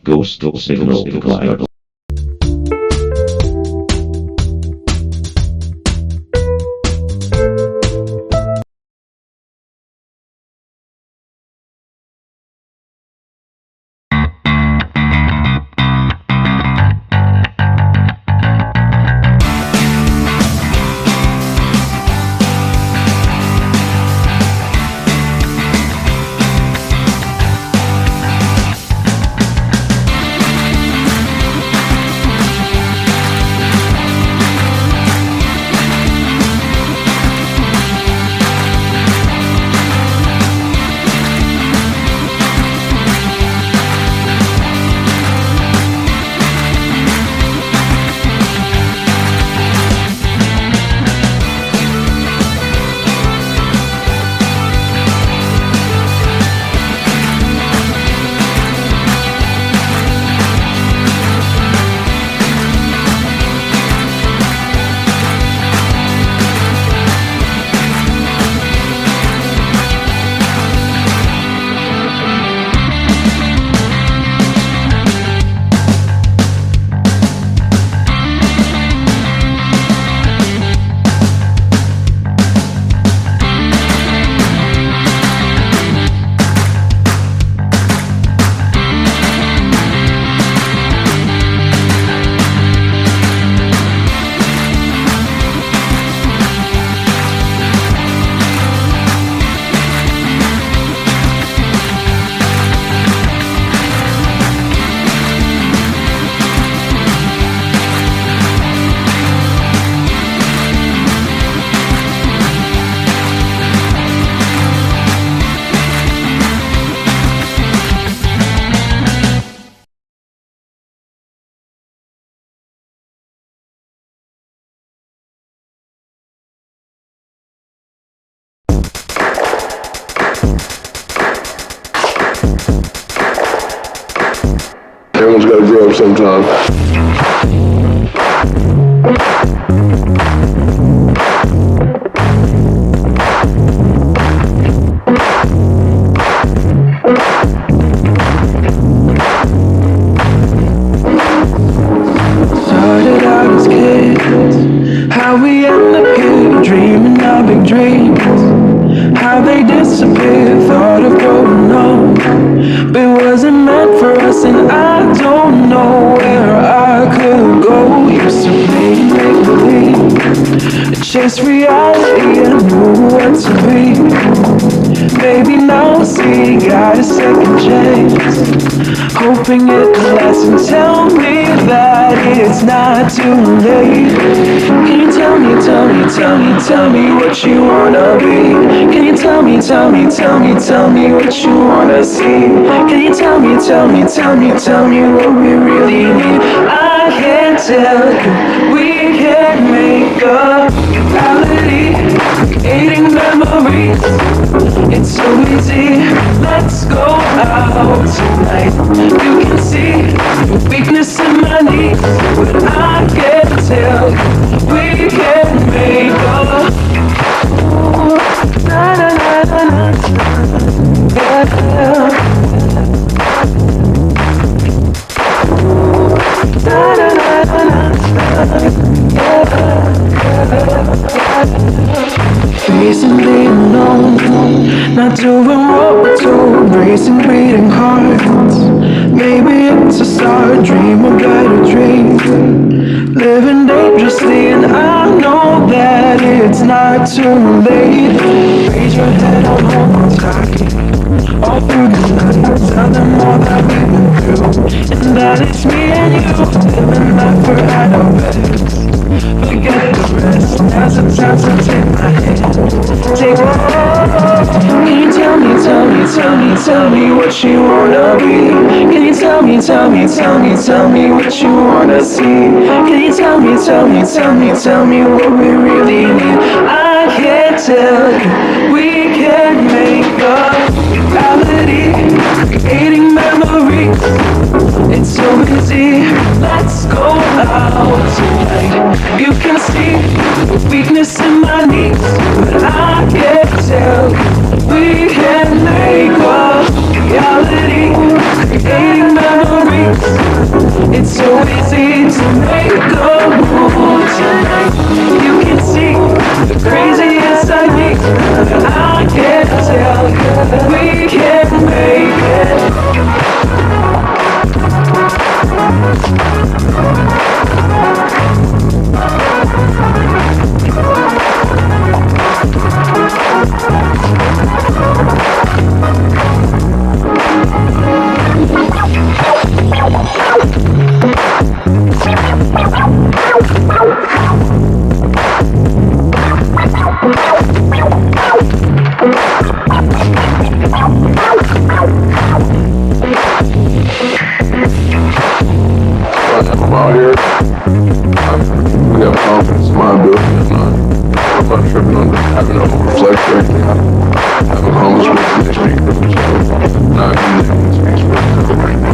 Ghost signal acquired. Everyone's got to grow up sometime. Started out as kids, how we end up here dreaming our big dreams, how they disappear, thought of growing up, but it wasn't meant for us, and I don't know where I could used to play make believe, chase reality and knew what to be. Maybe now I'll see, got a second chance, hoping it lasts and tell me that it's not too late. Can you tell me, tell me, tell me, tell me what you wanna be? Can you tell me, tell me, tell me, tell me what you wanna see? Can you tell me, tell me, tell me, tell me what we really need? I can't tell you, we can make a reality, creating memories. It's so easy, let's go out tonight. You can see the weakness in my knees, but I can tell you we can make a na na na na na. Yeah. Na na na na na. Facing the unknown, not doing what we're told, racing beating hearts. Maybe it's a start, dream a better dream. Living dangerously, and I know that it's not too late. Raise your head on hold tight, all through the night. Tell them all that we've been through, and that it's me and you, living life for out of bed. Forget the rest, now's the time to take my hand. Take my hand. Can you tell me, tell me, tell me, tell me what you wanna be? Can you tell me, tell me, tell me, tell me what you wanna see? Can you tell me, tell me, tell me, tell me what we really need? I can't tell you, we can make a reality, creating memories. It's so easy, let's go out tonight. You can see the weakness in my knees, but I can't tell you we can make a reality, creating memories. It's so easy to make a move tonight. You can see the crazy inside me, but I can't tell you we can make it. I'm out here. We have confidence in my ability. I'm not tripping on having no reflection. Have accomplishments that speak for themselves. Not anything that speaks for itself right now.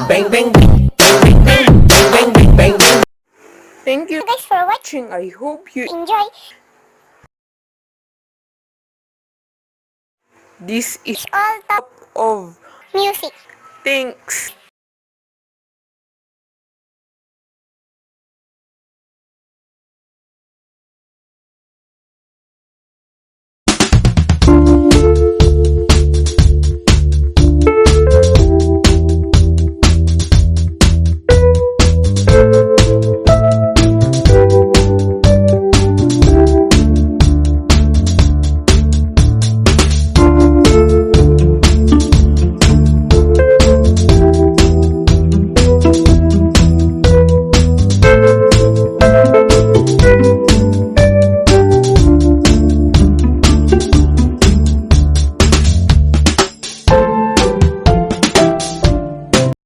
Bang bang bang bang bang bang bang bang bang. Thank you Guys, for watching. I hope you Enjoy. this is It's all top of music. thanks.